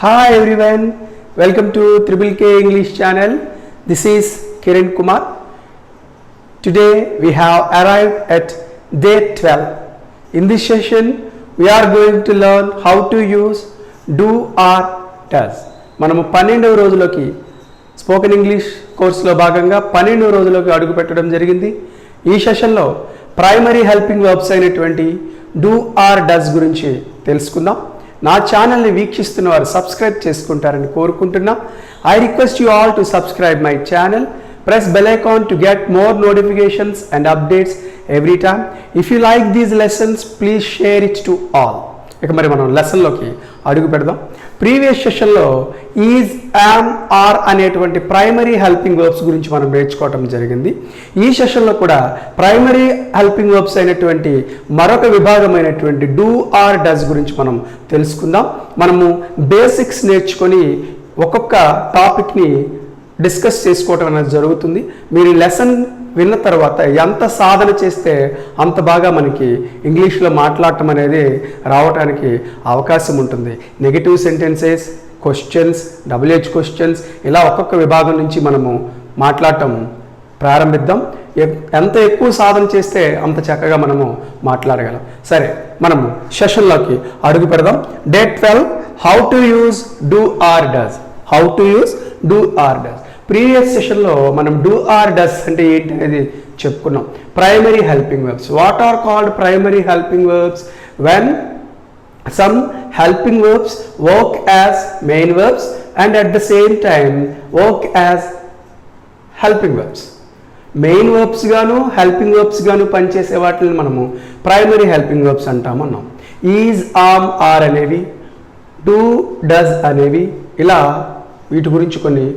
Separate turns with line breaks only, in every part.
Hi everyone, welcome to Triple K English channel. This is Kiran Kumar. Today we have arrived at day 12. In this session we are going to learn how to use do or does. మనము 12వ రోజులోకి spoken English కోర్సులో భాగంగా 12వ రోజులోకి అడుగు పెట్టడం జరిగింది. ఈ సెషన్లో primary helping verbs అయినటువంటి do or does గురించి తెలుసుకుందాం. నా ఛానల్ని వీక్షిస్తున్న వారు సబ్స్క్రైబ్ చేసుకుంటారని కోరుకుంటున్నా. I request you all to subscribe my channel. Press bell icon to get more notifications and updates every time. If you like these lessons, please share it to all. ఇక మరి మనం లెసన్లోకి అడుగు పెడదాం. ప్రీవియస్ సెషన్లో is, yam, are అనేటువంటి primary helping verbs గురించి మనం నేర్చుకోవటం జరిగింది. ఈ సెషన్లో కూడా ప్రైమరీ హెల్పింగ్ వర్బ్స్ అయినటువంటి మరొక విభాగమైనటువంటి డూ ఆర్ డస్ గురించి మనం తెలుసుకుందాం. మనము బేసిక్స్ నేర్చుకొని ఒక్కొక్క టాపిక్ని డిస్కస్ చేసుకోవటం అనేది జరుగుతుంది. మీరు లెసన్ విన్న తర్వాత ఎంత సాధన చేస్తే అంత బాగా మనకి ఇంగ్లీష్లో మాట్లాడటం అనేది రావడానికి అవకాశం ఉంటుంది. Negative sentences, questions, WH questions, ఇలా ఒక్కొక్క విభాగం నుంచి మనము మాట్లాడటం ప్రారంభిద్దాం. ఎంత ఎక్కువ సాధన చేస్తే అంత చక్కగా మనము మాట్లాడగలం. సరే, మనము సెషన్లోకి అడుగు పెడదాం. Day 12, how to use do or does. How to use do or does. Previous సెషన్లో మనం డూ ఆర్ డస్ అంటే ఏంటి అనేది చెప్పుకున్నాం. Primary helping verbs. What are called primary helping verbs? When some helping verbs work as main verbs and at the same time work as helping verbs. Main verbs గాను helping verbs గాను పనిచేసే వాటిని మనము primary helping verbs అంటామన్నాం. Is, am, are అనేవి, do, does అనేవి, ఇలా వీటి గురించి కొన్ని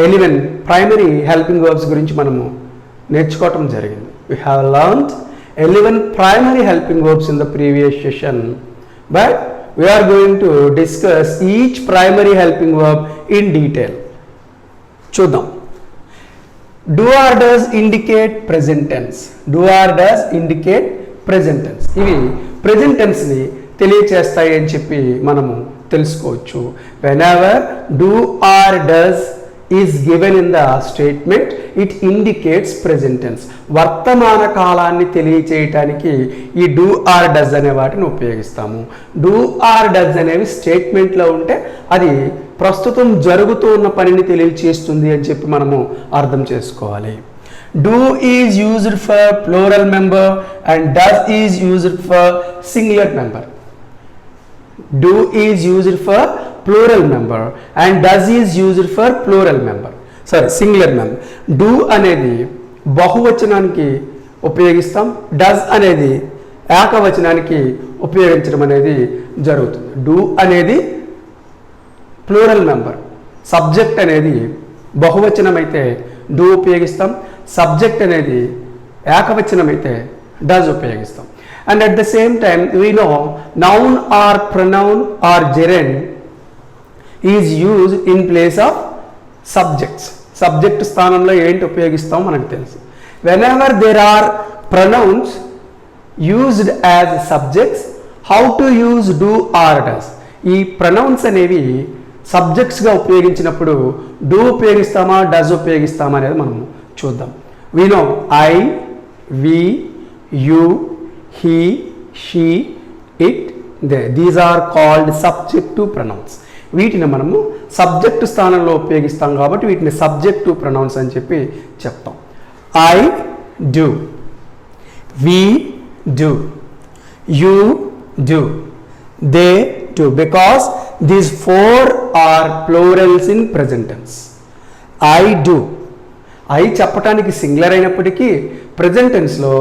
11 ప్రైమరీ హెల్పింగ్ వర్బ్స్ గురించి మనము నేర్చుకోవటం జరిగింది. We have learned 11 primary helping verbs in the previous session, but we are going to discuss each primary helping verb in detail. చూద్దాం. Do or does indicate present tense. Do or does indicate present tense. ఇవి present టెన్స్ని తెలియచేస్తాయి అని చెప్పి మనము తెలుసుకోవచ్చు. Whenever do or does is given in the statement it indicates present tense. వర్తమాన కాలాన్ని తెలియచేయటానికి ఈ డూ ఆర్ డస్ అనే వాటిని ఉపయోగిస్తాము. డూ ఆర్ డస్ అనేవి స్టేట్మెంట్లో ఉంటే అది ప్రస్తుతం జరుగుతూ ఉన్న పనిని తెలియచేస్తుంది అని చెప్పి మనము అర్థం చేసుకోవాలి. Do is used for plural member and does is used for singular member. Do is used for plural member and does is used for plural member. Sorry, singular member. Do అనేది బహువచనానికి ఉపయోగిస్తాం. డస్ అనేది ఏకవచనానికి ఉపయోగించడం అనేది జరుగుతుంది. Do అనేది plural member. Subject అనేది బహువచనం అయితే డూ ఉపయోగిస్తాం. సబ్జెక్ట్ అనేది ఏకవచనం అయితే డస్ ఉపయోగిస్తాం. And at the same time we know noun or pronoun or gerund is used in place of subjects. Subject స్థానంలో ఏంటి ఉపయోగిస్తాం మనకు తెలుసు. Whenever there are pronouns used as subjects, how to use do or does. ఈ pronouns అనేవి సబ్జెక్ట్స్గా ఉపయోగించినప్పుడు do ఉపయోగిస్తామా does ఉపయోగిస్తామా అనేది మనం చూద్దాం. We know I, we, you, he, she, it, they. These are called subjective pronouns. వీటిని మనము సబ్జెక్టు స్థానంలో ఉపయోగిస్తాం కాబట్టి వీటిని సబ్జెక్టివ్ ప్రొనౌన్స్ అని చెప్పి చెప్తాం. I do, we do, you do, they do, because these 4 are plurals in present tense. I do, I చెప్పటానికి సింగులర్ అయినప్పటికీ ప్రెజెంట్ టెన్స్లో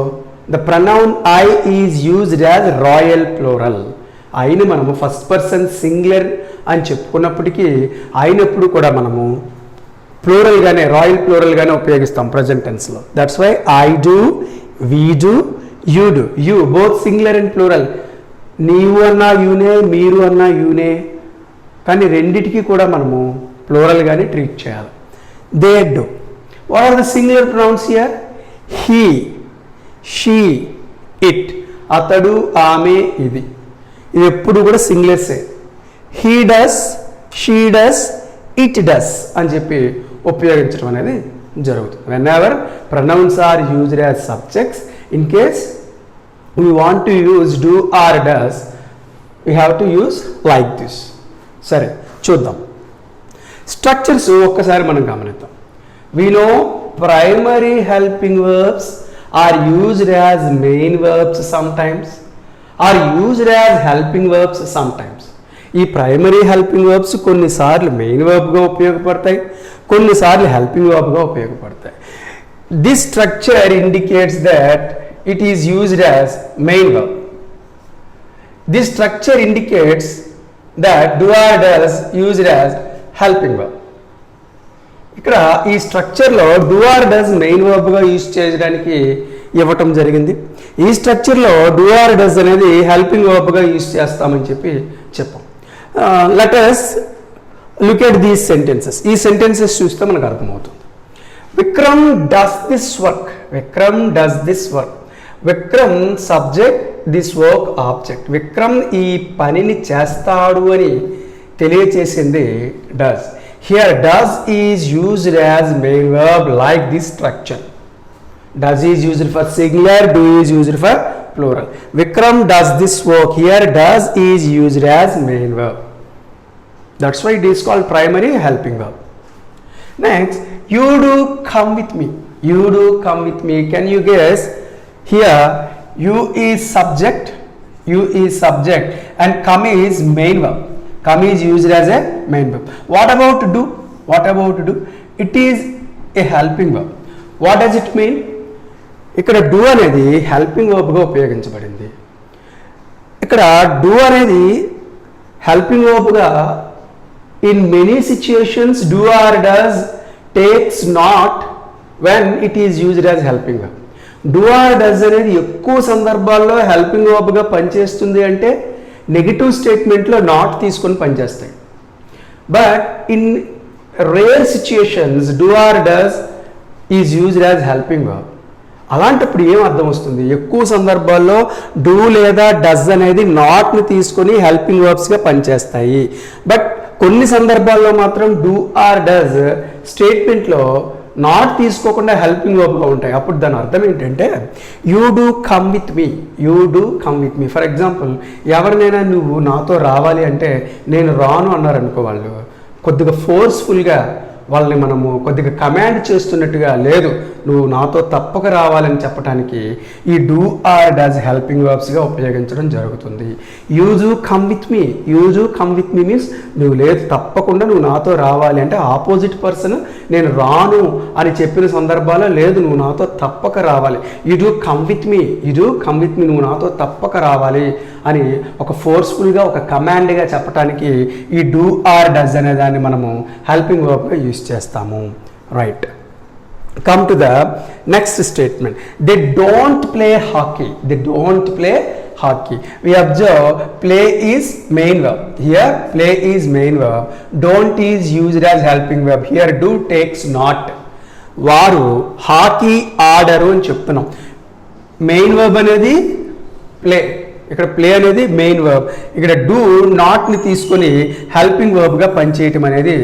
the pronoun I is used as royal plural. ఐని మనము ఫస్ట్ పర్సన్ సింగులర్ అని చెప్పుకున్నప్పటికీ అయినప్పుడు కూడా మనము ప్లూరల్గానే, royal ప్లూరల్గానే ఉపయోగిస్తాం ప్రజెంట్ టెన్స్లో. That's why I do, we do, you do. You both singular and plural. నీవు అన్నా యూనే, మీరు అన్నా యూనే, కానీ రెండిటికి కూడా మనము ప్లూరల్గానే ట్రీట్ చేయాలి. They do. What are the singular pronouns here? He, she, it. అతడు, ఆమె, ఇది. ఇది ఎప్పుడు కూడా సింగులర్సే. He does, she does, it does అని చెప్పి ఉపయోగించడం అనేది జరుగుతుంది. Whenever pronouns are used as subjects, in case we want to use do or does, we have to use like this. సరే చూద్దాం స్ట్రక్చర్స్ ఒక్కసారి మనం గమనిద్దాం. We know primary helping verbs are used as main verbs sometimes, are used as helping verbs sometimes. ఈ primary helping verbs కొన్నిసార్లు main వర్బ్గా ఉపయోగపడతాయి, కొన్నిసార్లు హెల్పింగ్ వర్బ్గా ఉపయోగపడతాయి. This structure indicates that it is used as main verb. This structure indicates that do or does used as helping verb. ఇక్కడ ఈ స్ట్రక్చర్లో డూ ఆర్ డస్ మెయిన్ వర్బ్గా యూజ్ చేయడానికి ఇవ్వటం జరిగింది. ఈ స్ట్రక్చర్లో డూ ఆర్ డస్ అనేది హెల్పింగ్ వర్బ్గా యూజ్ చేస్తామని చెప్పి చెప్పాం. Let us look at these sentences. ఈ సెంటెన్సెస్ చూస్తే మనకు అర్థమవుతుంది. Vikram does this work, Vikram does this work. Vikram subject, this work object. Vikram ఈ పనిని చేస్తాడు అని తెలియచేసింది does. Here does is used as main verb like this structure. Does is used for singular, do is used for plural. Vikram does this work. Here does is used as main verb. That's why it is called primary helping verb. Next, you do come with me. You do come with me. Can you guess? Here you is subject, you is subject and come is main verb. Come is used as a main verb. What about do? What about do? It is a helping verb. What does it mean? ఇక్కడ do అనేది helping వర్బ్గా ఉపయోగించబడింది. ఇక్కడ do అనేది helping వర్బ్గా in many situations do or does takes not when it is used as helping verb. Do or does అనేది ఎక్కువ సందర్భాల్లో హెల్పింగ్ వర్బ్గా పనిచేస్తుంది అంటే నెగిటివ్ స్టేట్మెంట్లో నాట్ తీసుకొని పనిచేస్తాయి. But in rare situations do or does is used as helping verb. అలాంటప్పుడు ఏం అర్థం వస్తుంది? ఎక్కువ సందర్భాల్లో డూ లేదా డస్ అనేది నాట్ని తీసుకొని హెల్పింగ్ వర్బ్స్గా పనిచేస్తాయి. బట్ కొన్ని సందర్భాల్లో మాత్రం డూ ఆర్ డస్ స్టేట్మెంట్లో నాట్ తీసుకోకుండా హెల్పింగ్ వర్బ్గా ఉంటాయి. అప్పుడు దాని అర్థం ఏంటంటే you do come with me, you do come with me. For example ఎవరినైనా నువ్వు నాతో రావాలి అంటే నేను రాను అన్నారు అనుకో, వాళ్ళు కొద్దిగా ఫోర్స్ఫుల్గా వాళ్ళని మనము కొద్దిగా కమాండ్ చేస్తున్నట్టుగా, లేదు నువ్వు నాతో తప్పక రావాలని చెప్పడానికి ఈ డూ ఆర్ డస్ హెల్పింగ్ వర్బ్స్గా ఉపయోగించడం జరుగుతుంది. You do come with me, you do come with me means నువ్వు లేదు తప్పకుండా నువ్వు నాతో రావాలి అంటే ఆపోజిట్ పర్సన్ నేను రాను అని చెప్పిన సందర్భాల్లో లేదు నువ్వు నాతో తప్పక రావాలి. You do come with me, you do come with me నువ్వు నాతో తప్పక రావాలి అని ఒక ఫోర్స్ఫుల్గా ఒక కమాండ్గా చెప్పడానికి ఈ డూ ఆర్ డస్ అనే దాన్ని మనము హెల్పింగ్ వర్బ్గా యూజ్ చేస్తాము. Right, come to the next statement. They don't play hockey, they don't play hockey. We observe play is main verb. Here play is main verb, don't is used as helping verb. Here do takes not. వారు hockey ఆడరు అని చెప్తున్నాం. Main verb అనేది play, ఇక్కడ play అనేది main verb. ఇక్కడ do నాట్ని తీసుకొని హెల్పింగ్ వర్బ్గా పనిచేయటం అనేది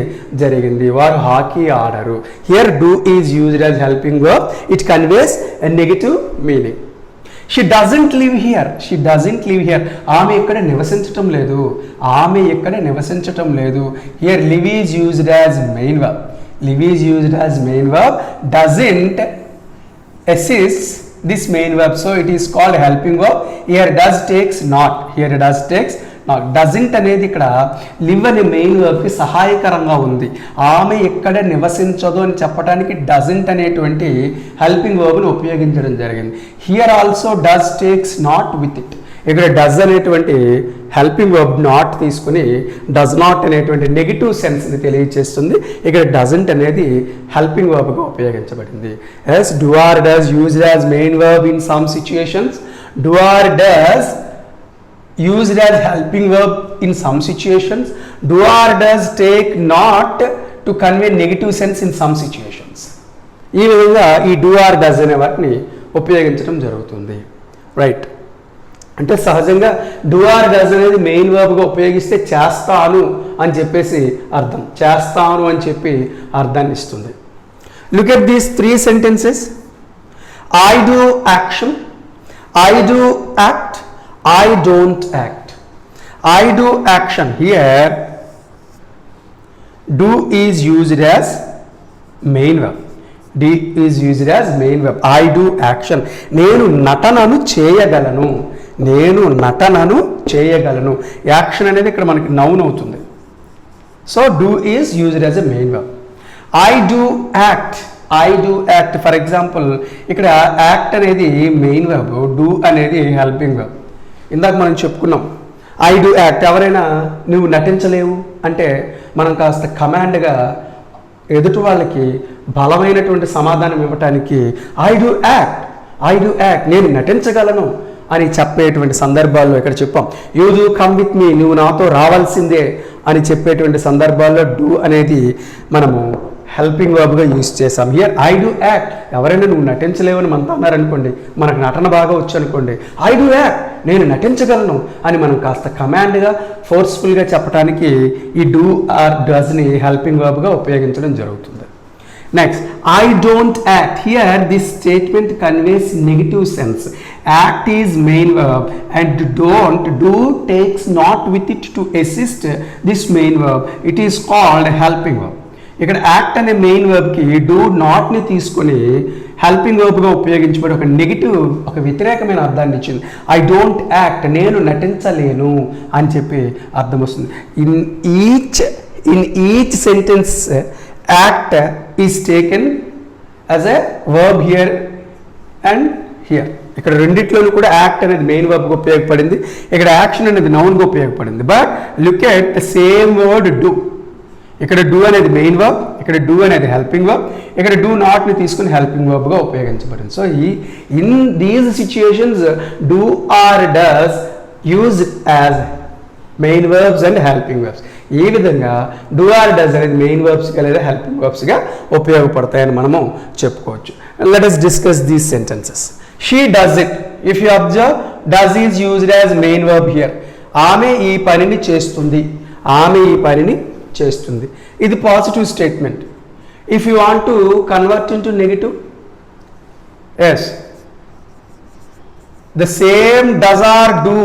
జరిగింది. వారు హాకీ ఆడరు. Here do is used as helping verb. It conveys a negative meaning. She doesn't live here, she doesn't live here. ఆమె ఇక్కడ నివసించటం లేదు, ఆమె ఇక్కడ నివసించటం లేదు. Here live is used as main verb. Live is used as main verb. Doesn't assist this main verb, so it is called helping verb. Here does takes not, here does takes not. doesn't అనేది ఇక్కడ live అనే main వర్బ్కి సహాయకరంగా ఉంది. ఆమె ఎక్కడ నివసించదు అని చెప్పడానికి doesn't అనేటువంటి హెల్పింగ్ వర్బ్ని ఉపయోగించడం జరిగింది. Here also does takes not with it. ఇక్కడ డస్ అనేటువంటి హెల్పింగ్ వర్బ్ నాట్ తీసుకుని డస్ నాట్ అనేటువంటి నెగిటివ్ సెన్స్ని తెలియజేస్తుంది. ఇక్కడ డజంట్ అనేది హెల్పింగ్ వర్బ్గా ఉపయోగించబడింది. Yes do or does used as main verb in some situations, do or does used as helping verb in some situations, do or does take not to convey negative sense in some situations. ఈ విధంగా ఈ do or does అనే వాటిని ఉపయోగించడం జరుగుతుంది. Right, అంటే సహజంగా do or does అనేది మెయిన్ వర్బ్గా ఉపయోగిస్తే చేస్తాను అని చెప్పేసి అర్థం, చేస్తాను అని చెప్పి అర్థాన్ని ఇస్తుంది. Look at these 3 sentences. I do action, I do act, I don't act. I do action. Here do is used as main verb. D is used as main verb. I do action. నేను నటనను చేయగలను, నేను నటనను చేయగలను. Action అనేది ఇక్కడ మనకి noun అవుతుంది. So do is used as a main verb. I do act, I do act. For example ఇక్కడ act అనేది మెయిన్ వర్బ్, డూ అనేది హెల్పింగ్ వర్బ్. ఇందాక మనం చెప్పుకున్నాం ఐ డూ యాక్ట్. ఎవరైనా నువ్వు నటించలేవు అంటే మనం కాస్త కమాండ్గా ఎదుటి వాళ్ళకి బలమైనటువంటి సమాధానం ఇవ్వటానికి I do act, I do act, నేను నటించగలను అని చెప్పేటువంటి సందర్భాల్లో ఇక్కడ చెప్పాం. You do come with me, నువ్వు నాతో రావాల్సిందే అని చెప్పేటువంటి సందర్భాల్లో డూ అనేది మనము హెల్పింగ్ వర్బ్గా యూజ్ చేసాం. Here I do act. ఎవరైనా నువ్వు నటించలేవని మనతో అన్నారనుకోండి, మనకు నటన బాగా వచ్చు అనుకోండి, ఐ డూ యాక్ట్, నేను నటించగలను అని మనం కాస్త కమాండ్గా ఫోర్స్ఫుల్గా చెప్పడానికి ఈ డూ ఆర్ డస్ని హెల్పింగ్ వర్బ్గా ఉపయోగించడం జరుగుతుంది. Next, I don't act. Here this statement conveys negative sense. Act is main verb and don't, do takes not with it to assist this main verb. It is called helping verb. ఇక్కడ act అనే main వర్బ్కి do నాట్ని తీసుకొని helping వర్బ్గా ఉపయోగించబడి ఒక negative, ఒక వ్యతిరేకమైన అర్థాన్ని ఇచ్చింది. I don't act, నేను నటించలేను అని చెప్పి అర్థం వస్తుంది. In each sentence act is taken as a verb here and here. ఇక్కడ రెండిట్లోనూ కూడా యాక్ట్ అనేది మెయిన్ వర్బ్గా ఉపయోగపడింది, ఇక్కడ యాక్షన్ అనేది నౌన్గా ఉపయోగపడింది. But look at the same word do. ఇక్కడ డూ అనేది మెయిన్ వర్బ్, ఇక్కడ డూ అనేది హెల్పింగ్ వర్బ్, ఇక్కడ డూ నాట్ని తీసుకుని హెల్పింగ్ వర్బ్గా ఉపయోగించబడింది. So in these situations do or does use as main verbs and helping verbs. ఈ విధంగా డూ ఆర్ డస్ అనేది మెయిన్ వర్బ్స్గా లేదా హెల్పింగ్ వర్బ్స్గా ఉపయోగపడతాయని మనము చెప్పుకోవచ్చు. Let us discuss these sentences. She does it. If you observe, does is used as main verb here. ఆమె ఈ పనిని చేస్తుంది, ఆమె ఈ పనిని చేస్తుంది. ఇది positive statement. If you want to convert into negative, yes, the same does or do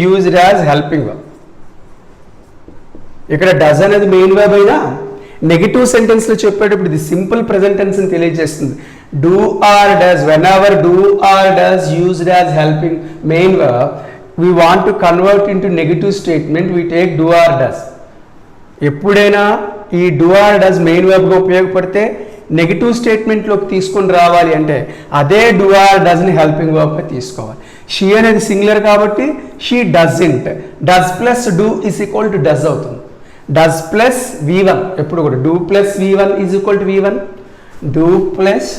used as helping verb. ఇక్కడ డస్ అనేది మెయిన్ వర్బ్ అయినా నెగిటివ్ సెంటెన్స్లో చెప్పేటప్పుడు ఇది సింపుల్ ప్రెజెంట్ టెన్స్ అని తెలియజేస్తుంది. Do or does, whenever do or does used as helping main verb, we want to convert into negative statement, we take do or does. ఎప్పుడైనా ఈ do or does main వర్బ్గా ఉపయోగపడితే negative స్టేట్మెంట్లోకి తీసుకొని రావాలి అంటే అదే డూ ఆర్ డస్ని helping వర్బ్గా తీసుకోవాలి. షీ అనేది సింగులర్ కాబట్టి she doesn't, does plus do is equal to does అవుతుంది. డస్ ప్లస్ V1 ఎప్పుడు కూడా do plus V1 is equal to V1, do plus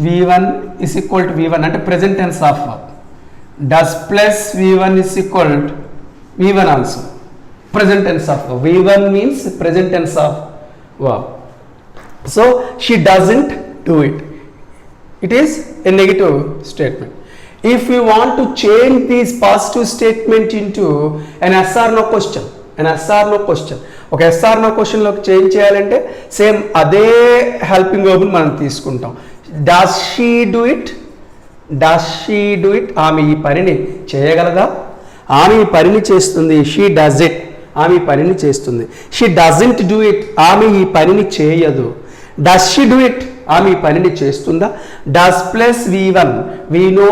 V1 is equal to V1 అంటే present tense of verb. Does plus V1 is equal to V1 also present tense of verb. V1 means present tense of verb. So she doesn't do it. It is a negative statement. If we want to change this positive statement into an yes or no question, an yes or no question, ఒక yes or no question లోకి change చేయాలంటే same అదే helping verb మనం తీసుకుంటాం. Does she do it? Does she do it? ఆమె ఈ పనిని చేయగలదా? ఆమె ఈ పనిని చేస్తుంది. She does it. ఆమె ఈ పనిని చేస్తుంది. షీ డజంట్ డూ ఇట్, ఆమె ఈ పనిని చేయదు. డస్ షీ డూ ఇట్, ఆమె ఈ పనిని చేస్తుందా? Does plus V1, we know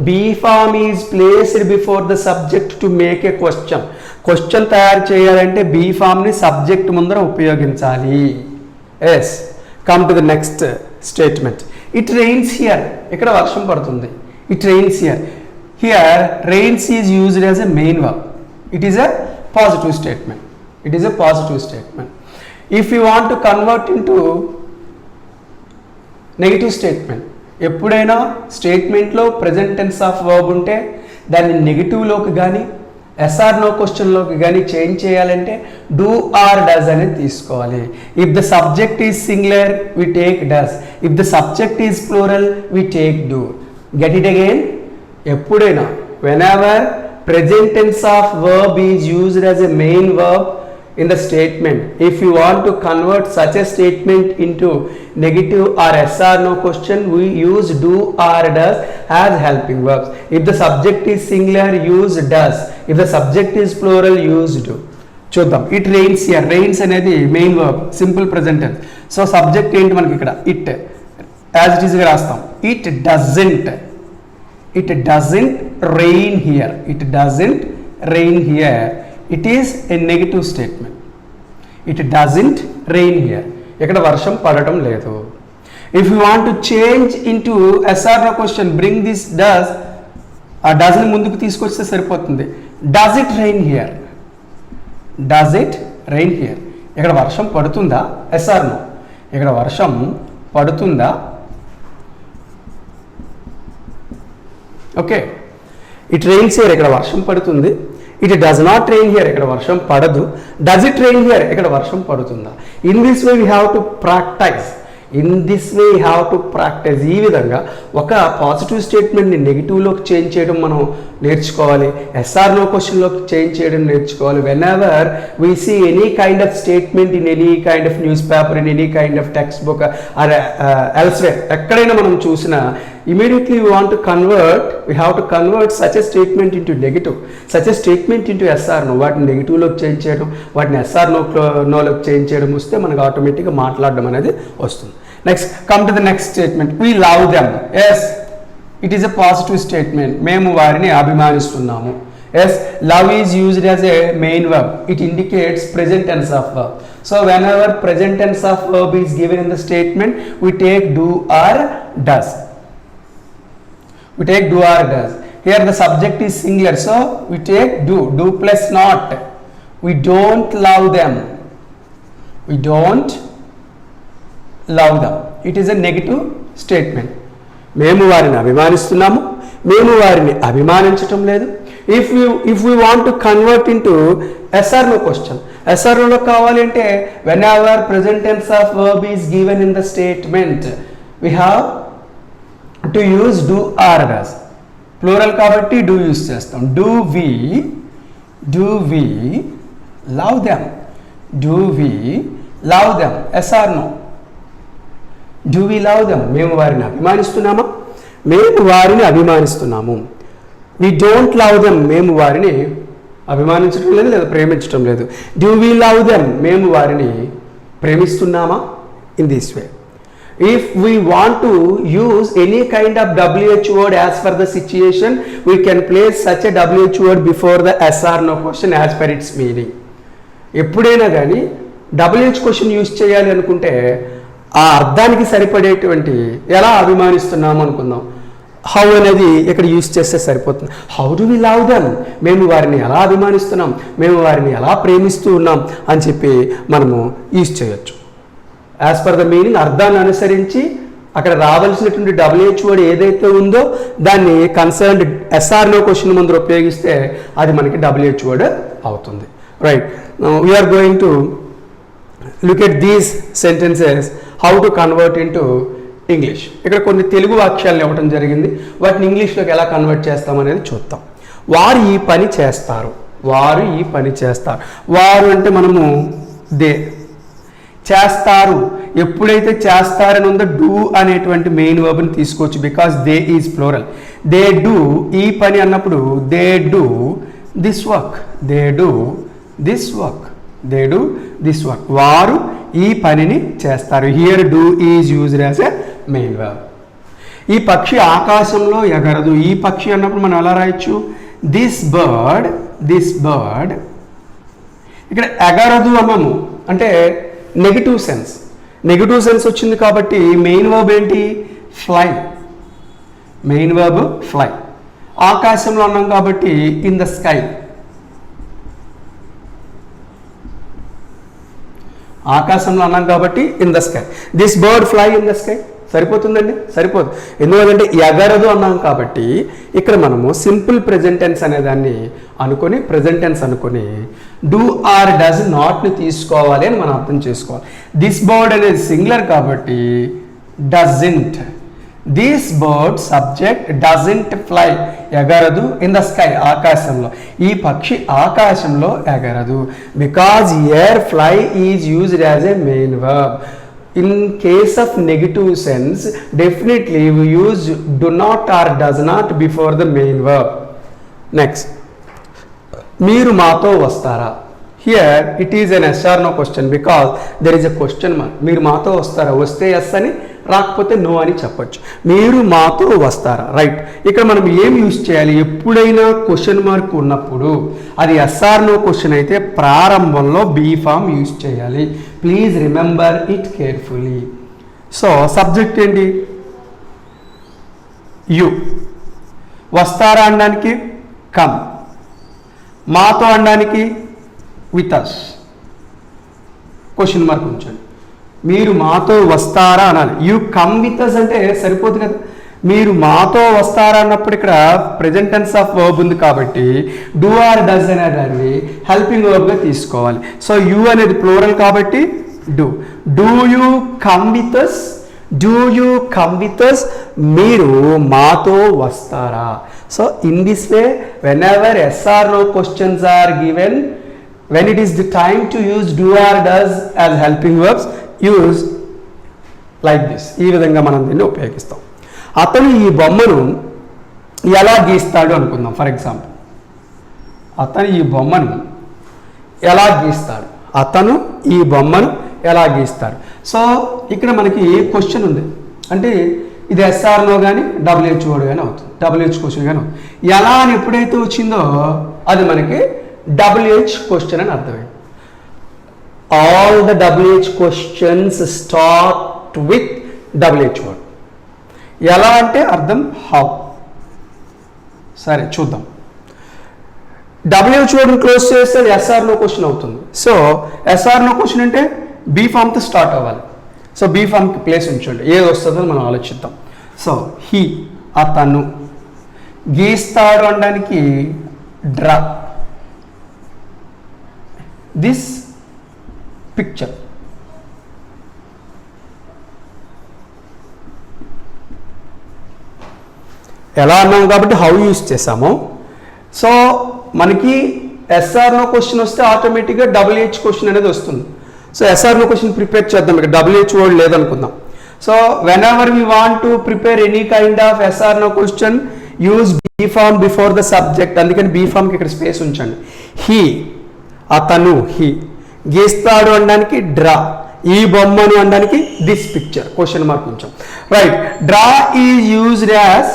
be form is placed before the subject to make a question. Question తయారు చేయాలంటే బీ ఫార్మ్ని సబ్జెక్ట్ ముందర ఉపయోగించాలి. Yes, come to the next statement. It rains here, ఇక్కడ వర్షం పడుతుంది. It rains here. Here rains is used as a main verb. It is a positive statement. It is a positive statement. If you want to convert into negative statement, ఎప్పుడైనా స్టేట్మెంట్లో present tense of verb ఉంటే దాన్ని నెగిటివ్లోకి కానీ SR no క్వశ్చన్లోకి కానీ change చేయాలంటే do or does అనేది తీసుకోవాలి. If the subject is singular we take does, if the subject is plural we take do. Get it again. ఎప్పుడైనా whenever present tense of verb is used as a main verb in the statement, if you want to convert such a statement into negative or yes or no question, we use do or does as helping verbs. If the subject is singular, use does. If the subject is plural, use do. చూద్దాం. It rains here. Rains అనేది main verb, simple present tense. So subject ఏంటి మనకి ఇక్కడ? It. As it ఈస్గా రాస్తాం. It doesn't rain here. It doesn't rain here. It is a negative statement. It doesn't rain here. ఇక్కడ వర్షం పడటం లేదు. If you want to change into yes or no question, bring this does, ఆ డస్ని ముందుకు తీసుకొస్తే సరిపోతుంది. Does it rain here. Does it rain here. ఇక్కడ వర్షం పడుతుందా? Yes or no. ఇక్కడ వర్షం పడుతుందా? ఓకే. It rains here. ఇక్కడ వర్షం పడుతుంది. It does not rain here. ఇక్కడ వర్షం పడదు. Does it rain here. ఇక్కడ వర్షం పడుతుందా? In this way we have to practise. ఈ విధంగా ఒక పాజిటివ్ స్టేట్మెంట్ని నెగిటివ్లోకి చేంజ్ చేయడం మనం నేర్చుకోవాలి. ఎస్ఆర్ నో క్వశ్చన్లోకి చేంజ్ చేయడం నేర్చుకోవాలి. Whenever we see any kind of statement in any kind of newspaper, in any kind of textbook or elsewhere, ఎక్కడైనా మనం చూసినా immediately we want to convert, we have to convert such a statement into negative, such a statement into yes or no. వాటిని నెగిటివ్లోకి change చేయడం, వాటిని SR నోలోకి change చేయడం వస్తే మనకు ఆటోమేటిక్గా మాట్లాడడం అనేది వస్తుంది. Next come to the next statement. We love them. Yes, it is a positive statement. మేము వారిని అభిమానిస్తున్నాము. Yes, love is used as a main verb. It indicates present tense of verb. So whenever present tense of verb is given in the statement, we take do or does. We take do or does. Here the subject is singular, so we take do plus not. We don't love them. We don't love them. It is a negative statement. మేము వారిని అభిమానిస్తున్నాము, మేము వారిని అభిమానించటం లేదు. If we want to convert into SR no question, SR no కావాలి అంటే whenever present tense of verb is given in the statement, we have to use do or does. ప్లూరల్ కాబట్టి do use చేస్తాం. Do we love them? Do we love them? Yes or no? Do we love them? మేము వారిని అభిమానిస్తున్నామా? మేము వారిని అభిమానిస్తున్నాము. We don't love them. మేము వారిని అభిమానించడం లేదు లేదా ప్రేమించడం లేదు. Do we love them? మేము వారిని ప్రేమిస్తున్నామా? In this way. If we want to use any kind of WH word as per the situation, we can place such a WH word before the SR no question as per its meaning. ఎప్పుడైనా కానీ WH question use చేయాలి అనుకుంటే ఆ అర్థానికి సరిపడేటువంటి ఎలా అభిమానిస్తున్నాము అనుకుందాం. How అనేది ఇక్కడ use చేస్తే సరిపోతుంది. How do we love them? మేము వారిని ఎలా అభిమానిస్తున్నాం, మేము వారిని ఎలా ప్రేమిస్తూ ఉన్నాం అని చెప్పి మనము యూజ్ చేయొచ్చు. యాజ్ పర్ ద మీనింగ్, అర్థాన్ని అనుసరించి అక్కడ రావాల్సినటువంటి WH వర్డ్ ఏదైతే ఉందో దాన్ని కన్సర్న్డ్ SR నో క్వశ్చన్ ముందు ఉపయోగిస్తే అది మనకి WH వర్డ్ అవుతుంది. Right, we're going to look at these sentences how to convert into English. ఇక్కడ కొన్ని తెలుగు వాక్యాలను ఇవ్వడం జరిగింది, వాటిని ఇంగ్లీష్లోకి ఎలా కన్వర్ట్ చేస్తామనేది చూద్దాం. వారు ఈ పని చేస్తారు. వారు ఈ పని చేస్తారు. వారు అంటే మనము దే. చేస్తారు, ఎప్పుడైతే చేస్తారని ఉందో డూ అనేటువంటి మెయిన్ వర్బ్ని తీసుకోవచ్చు, because they is plural. They do ఈ పని అన్నప్పుడు they do this work. They do this work. They do this work. వారు ఈ పనిని చేస్తారు. Here do is used as a main verb. ఈ పక్షి ఆకాశంలో ఎగరదు. ఈ పక్షి అన్నప్పుడు మనం ఎలా రాయొచ్చు? This bird. ఇక్కడ ఎగరదు అన్నాము అంటే నెగిటివ్ సెన్స్ వచ్చింది కాబట్టి మెయిన్ వర్బ్ ఏంటి? ఫ్లై. Main verb fly. ఆకాశంలో అన్నాం కాబట్టి ఇన్ ద స్కై. ఆకాశంలో అన్నాం కాబట్టి in the sky. This bird fly in the sky. సరిపోతుందండి? సరిపోదు. ఎందుకంటే ఎగరదు అన్నాం కాబట్టి ఇక్కడ మనము సింపుల్ ప్రెజెంట్ టెన్స్ అనేదాన్ని అనుకొని డూ ఆర్ డస్ నాట్ని తీసుకోవాలి అని మనం అర్థం చేసుకోవాలి. దిస్ బర్డ్ అనేది సింగులర్ కాబట్టి doesn't. This bird subject doesn't fly, ఎగరదు. ఇన్ ద స్కై, ఆకాశంలో. ఈ పక్షి ఆకాశంలో ఎగరదు. Because air fly is used as a main verb. In case of negative sense definitely we use do not or does not before the main verb. Next, మీరు మాతో వస్తారా? Here it is an yes or no question because there is a question mark. మీరు మాతో వస్తారా? వస్తే yes అని, రాకపోతే no అని చెప్పొచ్చు. మీరు మాతో వస్తారా, రైట్. ఇక్కడ మనం ఏం యూజ్ చేయాలి? ఎప్పుడైనా క్వశ్చన్ మార్క్ ఉన్నప్పుడు అది ఎస్ ఆర్ నో క్వశ్చన్ అయితే ప్రారంభంలో బీ ఫామ్ యూజ్ చేయాలి. Please remember it carefully. So subject ఏంటి? యు. వస్తారా అనడానికి కమ్. మాతో అనడానికి విత్ అస్. క్వశ్చన్ మార్క్ ఉంచండి. మీరు మాతో వస్తారా అనాలి. యూ కమ్ విత్ అస్ అంటే సరిపోదు కదా. మీరు మాతో వస్తారా అన్నప్పుడు ఇక్కడ ప్రెజెంట్ టెన్స్ ఆఫ్ వర్బ్ ఉంది కాబట్టి డూ ఆర్ డస్ అనే దాన్ని హెల్పింగ్ వర్బ్గా తీసుకోవాలి. సో యూ అనేది ప్లూరల్ కాబట్టి do. Do you come with us? Do you come with us? మీరు మాతో వస్తారా? So in this way whenever yes or no questions are given, when it is the time to use do or does as helping verbs, use like this. ఈ విధంగా మనం దీన్ని ఉపయోగిస్తాం. అతను ఈ బొమ్మను ఎలా గీస్తాడు అనుకుందాం. ఫర్ ఎగ్జాంపుల్, అతను ఈ బొమ్మను ఎలా గీస్తాడు? అతను ఈ బొమ్మను ఎలా గీస్తాడు? సో ఇక్కడ మనకి క్వశ్చన్ ఉంది అంటే ఇది ఎస్ఆర్లో కానీ డబ్ల్యూహెచ్ వర్డ్ కానీ అవుతుంది, డబ్ల్యూహెచ్ క్వశ్చన్ కానీ అవుతుంది. ఎలా అని ఎప్పుడైతే వచ్చిందో అది మనకి WH క్వశ్చన్ అని అర్థమైంది. All the WH questions start with WH word. ఎలా అంటే అర్థం హౌ. సరే చూద్దాం. WH వర్డ్ని క్లోజ్ చేస్తే అది ఎస్ఆర్నో క్వశ్చన్ అవుతుంది. సో ఎస్ఆర్నో క్వశ్చన్ అంటే బీ ఫామ్తో స్టార్ట్ అవ్వాలి. సో బీ ఫామ్కి ప్లేస్ ఉంచండి, ఏది వస్తుందో మనం ఆలోచిద్దాం. సో హీ, అతను. గీస్తాడు అనడానికి డ్రా. This picture. ఎలా అన్నాము కాబట్టి హౌ యూజ్ చేసాము. సో మనకి ఎస్ఆర్నో క్వశ్చన్ వస్తే ఆటోమేటిక్గా WH క్వశ్చన్ అనేది వస్తుంది. సో ఎస్ఆర్నో క్వశ్చన్ ప్రిపేర్ చేద్దాం. ఇక్కడ WH వర్డ్ లేదనుకుందాం. So whenever we want to prepare any kind of yes or no question use be form before the subject. అందుకని బీ ఫామ్కి ఇక్కడ స్పేస్ ఉంచండి. హీ, అతను. హీ. గీస్తాడు అనడానికి డ్రా. ఈ బొమ్మను అనడానికి దిస్ పిక్చర్. క్వశ్చన్ మార్క్ ఉంచాం, right. Draw is used as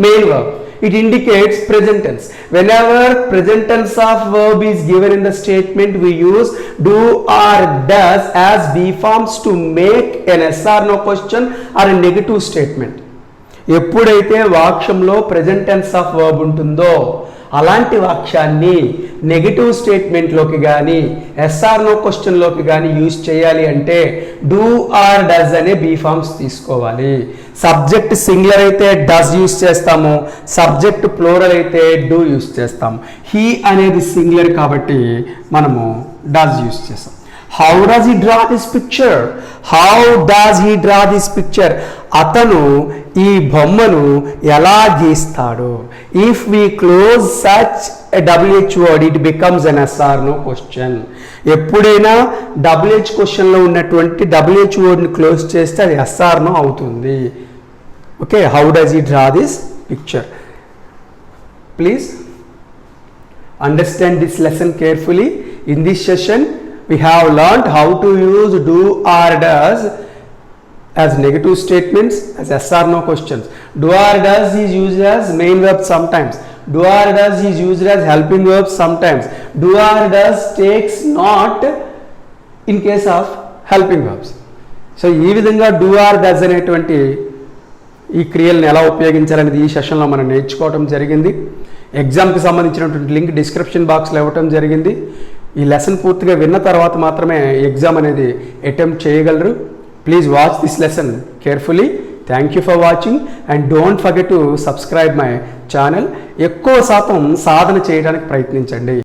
main verb. It indicates present tense. Whenever present tense of verb is given in the statement, we use do or does as B forms to make an yes or no question or a negative statement. ఎప్పుడైతే వాక్యంలో present tense of verb ఉంటుందో అలాంటి వాక్యాన్ని negative స్టేట్మెంట్లోకి కానీ SR no క్వశ్చన్లోకి కానీ use చేయాలి అంటే do or does అనే బీ ఫామ్స్ తీసుకోవాలి. సబ్జెక్ట్ సింగులర్ అయితే డస్ యూజ్ చేస్తాము, సబ్జెక్ట్ ప్లూరల్ అయితే డూ యూజ్ చేస్తాము. హీ అనేది సింగులర్ కాబట్టి మనము డస్ యూజ్ చేస్తాం. How does he draw this picture? How does he draw this picture? అతను ఈ బొమ్మను ఎలా గీస్తాడు? If we close such a WH word it becomes an yes or no question. ఎప్పుడైనా WH క్వశ్చన్లో ఉన్నటువంటి WH వర్డ్ని క్లోజ్ చేస్తే అది ఎస్ఆర్ నో అవుతుంది. Okay, how does he draw this picture? Please understand this lesson carefully. In this session we have learned how to use do or does as negative statements, as yes or no questions. Do or does is used as main verb sometimes. Do or does is used as helping verb sometimes. Do or does takes not in case of helping verbs. So ఈ విధంగా do or does అనేటువంటి ఈ క్రియలను ఎలా ఉపయోగించాలనేది ఈ సెషన్లో మనం నేర్చుకోవడం జరిగింది. ఎగ్జామ్కి సంబంధించినటువంటి లింక్ డిస్క్రిప్షన్ బాక్స్లో ఇవ్వటం జరిగింది. ఈ లెసన్ పూర్తిగా విన్న తర్వాత మాత్రమే ఎగ్జామ్ అనేది అటెంప్ట్ చేయగలరు. Please watch this lesson carefully. Thank you for watching and don't forget to subscribe my channel. ఎక్కువ శాతం సాధన చేయడానికి ప్రయత్నించండి.